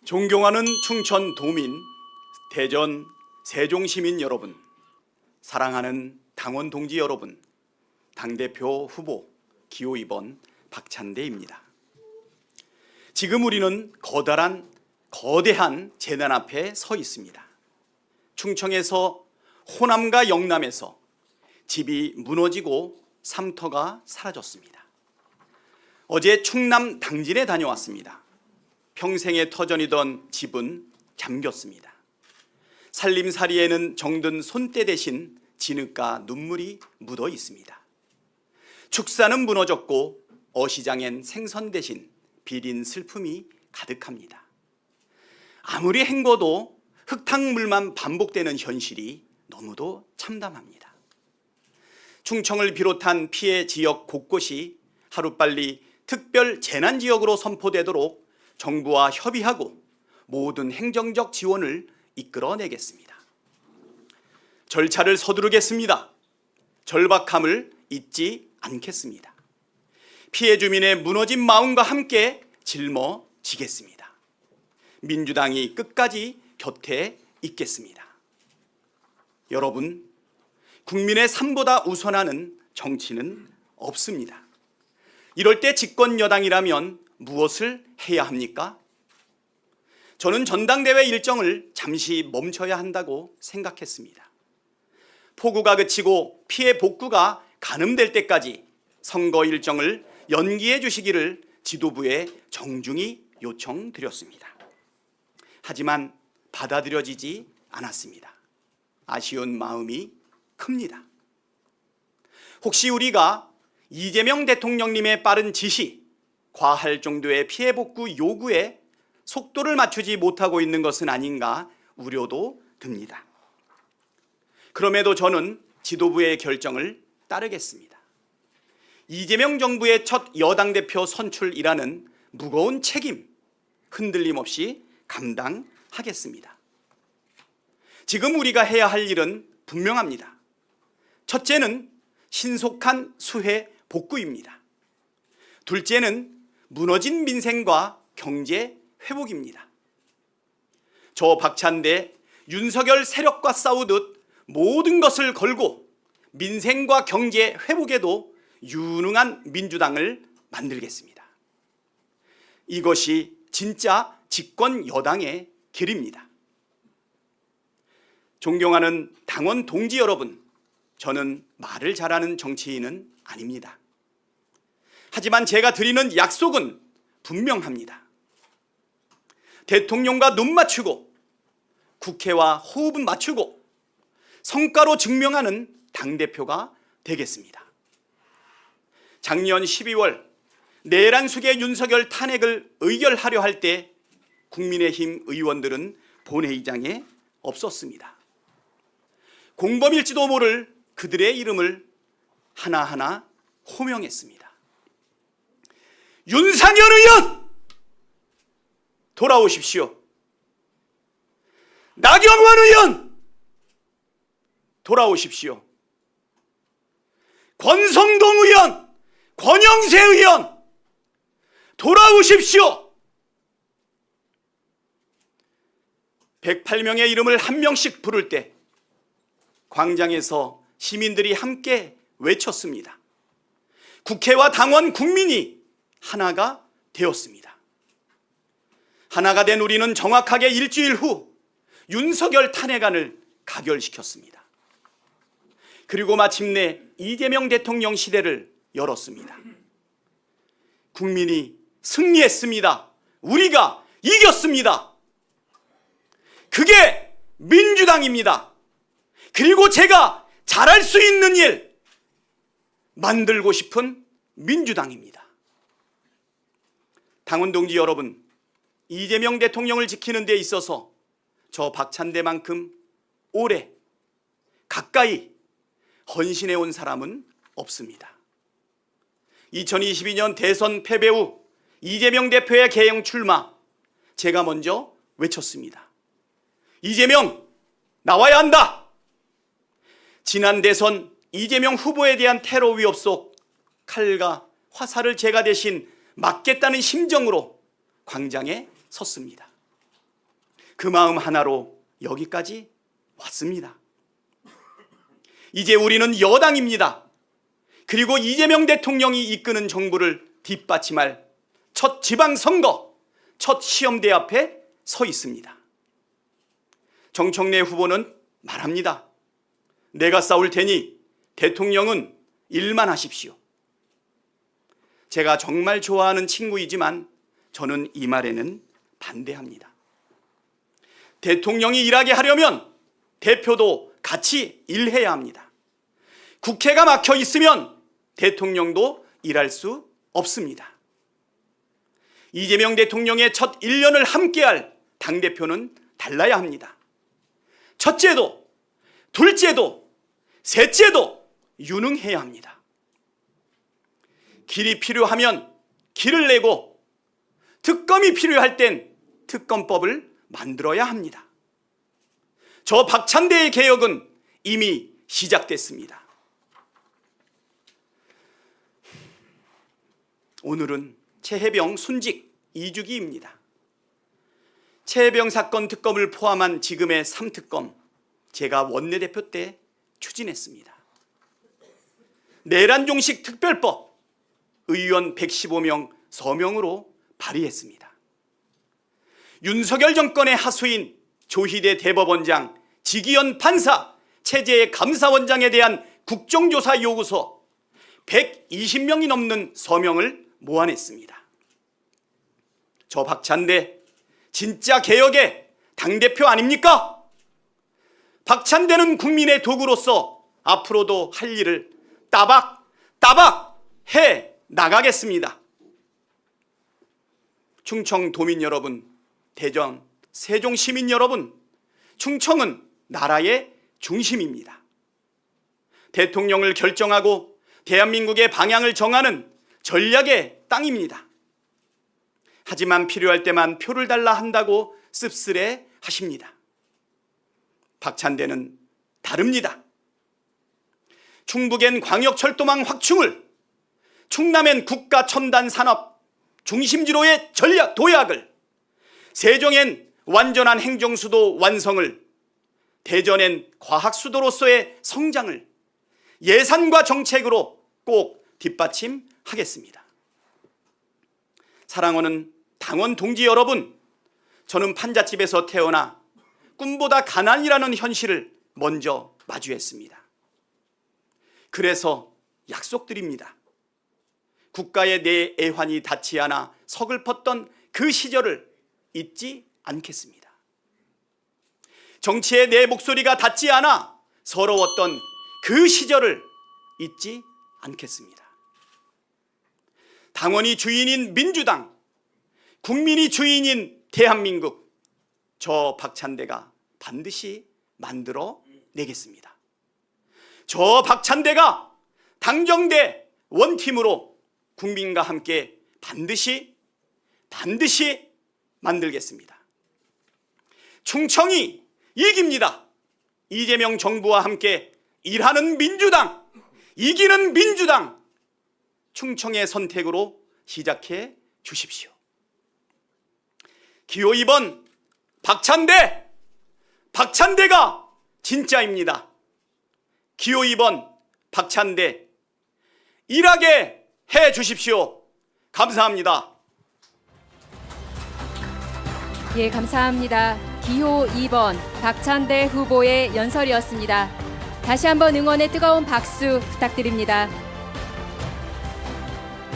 존경하는 충천 도민, 대전 세종시민 여러분, 사랑하는 당원 동지 여러분, 당대표 후보 기호 2번 박찬대입니다. 지금 우리는 거대한 재난 앞에 서 있습니다. 충청에서 호남과 영남에서 집이 무너지고 삼터가 사라졌습니다. 어제 충남 당진에 다녀왔습니다. 평생의 터전이던 집은 잠겼습니다. 살림살이에는 정든 손때 대신 진흙과 눈물이 묻어 있습니다. 축사는 무너졌고 어시장엔 생선 대신 비린 슬픔이 가득합니다. 아무리 헹궈도 흙탕물만 반복되는 현실이 너무도 참담합니다. 충청을 비롯한 피해 지역 곳곳이 하루빨리 특별 재난지역으로 선포되도록 정부와 협의하고 모든 행정적 지원을 이끌어내겠습니다. 절차를 서두르겠습니다. 절박함을 잊지 않겠습니다. 피해 주민의 무너진 마음과 함께 짊어지겠습니다. 민주당이 끝까지 곁에 있겠습니다. 여러분, 국민의 삶보다 우선하는 정치는 없습니다. 이럴 때 집권 여당이라면 무엇을 해야 합니까? 저는 전당대회 일정을 잠시 멈춰야 한다고 생각했습니다. 폭우가 그치고 피해 복구가 가늠될 때까지 선거 일정을 연기해 주시기를 지도부에 정중히 요청드렸습니다. 하지만 받아들여지지 않았습니다. 아쉬운 마음이 큽니다. 혹시 우리가 이재명 대통령님의 빠른 지시, 과할 정도의 피해 복구 요구에 속도를 맞추지 못하고 있는 것은 아닌가 우려도 듭니다. 그럼에도 저는 지도부의 결정을 따르겠습니다. 이재명 정부의 첫 여당 대표 선출이라는 무거운 책임 흔들림 없이 감당하겠습니다. 지금 우리가 해야 할 일은 분명합니다. 첫째는 신속한 수해 복구입니다. 둘째는 무너진 민생과 경제 회복입니다. 저 박찬대, 윤석열 세력과 싸우듯 모든 것을 걸고 민생과 경제 회복에도 유능한 민주당을 만들겠습니다. 이것이 진짜 집권 여당의 길입니다. 존경하는 당원 동지 여러분, 저는 말을 잘하는 정치인은 아닙니다. 하지만 제가 드리는 약속은 분명합니다. 대통령과 눈 맞추고 국회와 호흡은 맞추고 성과로 증명하는 당대표가 되겠습니다. 작년 12월 내란숙의 윤석열 탄핵을 의결하려 할 때 국민의힘 의원들은 본회의장에 없었습니다. 공범일지도 모를 그들의 이름을 하나하나 호명했습니다. 윤상현 의원! 돌아오십시오. 나경원 의원! 돌아오십시오. 권성동 의원! 권영세 의원! 돌아오십시오. 108명의 이름을 한 명씩 부를 때 광장에서 시민들이 함께 외쳤습니다. 국회와 당원, 국민이 하나가 되었습니다. 하나가 된 우리는 정확하게 일주일 후 윤석열 탄핵안을 가결시켰습니다. 그리고 마침내 이재명 대통령 시대를 열었습니다. 국민이 승리했습니다. 우리가 이겼습니다. 그게 민주당입니다. 그리고 제가 잘할 수 있는 일 만들고 싶은 민주당입니다. 당원 동지 여러분, 이재명 대통령을 지키는 데 있어서 저 박찬대만큼 오래 가까이 헌신해 온 사람은 없습니다. 2022년 대선 패배 후 이재명 대표의 계형 출마, 제가 먼저 외쳤습니다. 이재명 나와야 한다. 지난 대선 이재명 후보에 대한 테러 위협 속 칼과 화살을 제가 대신 맞겠다는 심정으로 광장에 섰습니다. 그 마음 하나로 여기까지 왔습니다. 이제 우리는 여당입니다. 그리고 이재명 대통령이 이끄는 정부를 뒷받침할 첫 지방선거, 첫 시험대 앞에 서 있습니다. 정청래 후보는 말합니다. 내가 싸울 테니 대통령은 일만 하십시오. 제가 정말 좋아하는 친구이지만 저는 이 말에는 반대합니다. 대통령이 일하게 하려면 대표도 같이 일해야 합니다. 국회가 막혀 있으면 대통령도 일할 수 없습니다. 이재명 대통령의 첫 1년을 함께할 당대표는 달라야 합니다. 첫째도, 둘째도, 셋째도 유능해야 합니다. 길이 필요하면 길을 내고 특검이 필요할 땐 특검법을 만들어야 합니다. 저 박찬대의 개혁은 이미 시작됐습니다. 오늘은 최혜병 순직 2주기입니다. 최혜병 사건 특검을 포함한 지금의 3특검, 제가 원내대표 때 추진했습니다. 내란종식 특별법, 의원 115명 서명으로 발의했습니다. 윤석열 정권의 하수인 조희대 대법원장, 지기현 판사, 체제의 감사원장에 대한 국정조사 요구서 120명이 넘는 서명을 모아냈습니다. 저 박찬대 진짜 개혁의 당대표 아닙니까? 박찬대는 국민의 도구로서 앞으로도 할 일을 따박 해 나가겠습니다. 충청 도민 여러분, 대전, 세종 시민 여러분, 충청은 나라의 중심입니다. 대통령을 결정하고 대한민국의 방향을 정하는 전략의 땅입니다. 하지만 필요할 때만 표를 달라 한다고 씁쓸해 하십니다. 박찬대는 다릅니다. 충북엔 광역철도망 확충을, 충남엔 국가첨단산업 중심지로의 전략 도약을, 세종엔 완전한 행정수도 완성을, 대전엔 과학수도로서의 성장을 예산과 정책으로 꼭 뒷받침하겠습니다. 사랑하는 당원 동지 여러분, 저는 판잣집에서 태어나 꿈보다 가난이라는 현실을 먼저 마주했습니다. 그래서 약속드립니다. 국가의 내 애환이 닿지 않아 서글펐던 그 시절을 잊지 않겠습니다. 정치에 내 목소리가 닿지 않아 서러웠던 그 시절을 잊지 않겠습니다. 당원이 주인인 민주당, 국민이 주인인 대한민국, 저 박찬대가 반드시 만들어 내겠습니다. 저 박찬대가 당정대 원팀으로 국민과 함께 반드시 만들겠습니다. 충청이 이깁니다. 이재명 정부와 함께 일하는 민주당, 이기는 민주당, 충청의 선택으로 시작해 주십시오. 기호 2번 박찬대가 진짜입니다. 기호 2번 박찬대, 일하게 해 주십시오. 감사합니다. 예, 감사합니다. 기호 2번 박찬대 후보의 연설이었습니다. 다시 한번 응원의 뜨거운 박수 부탁드립니다.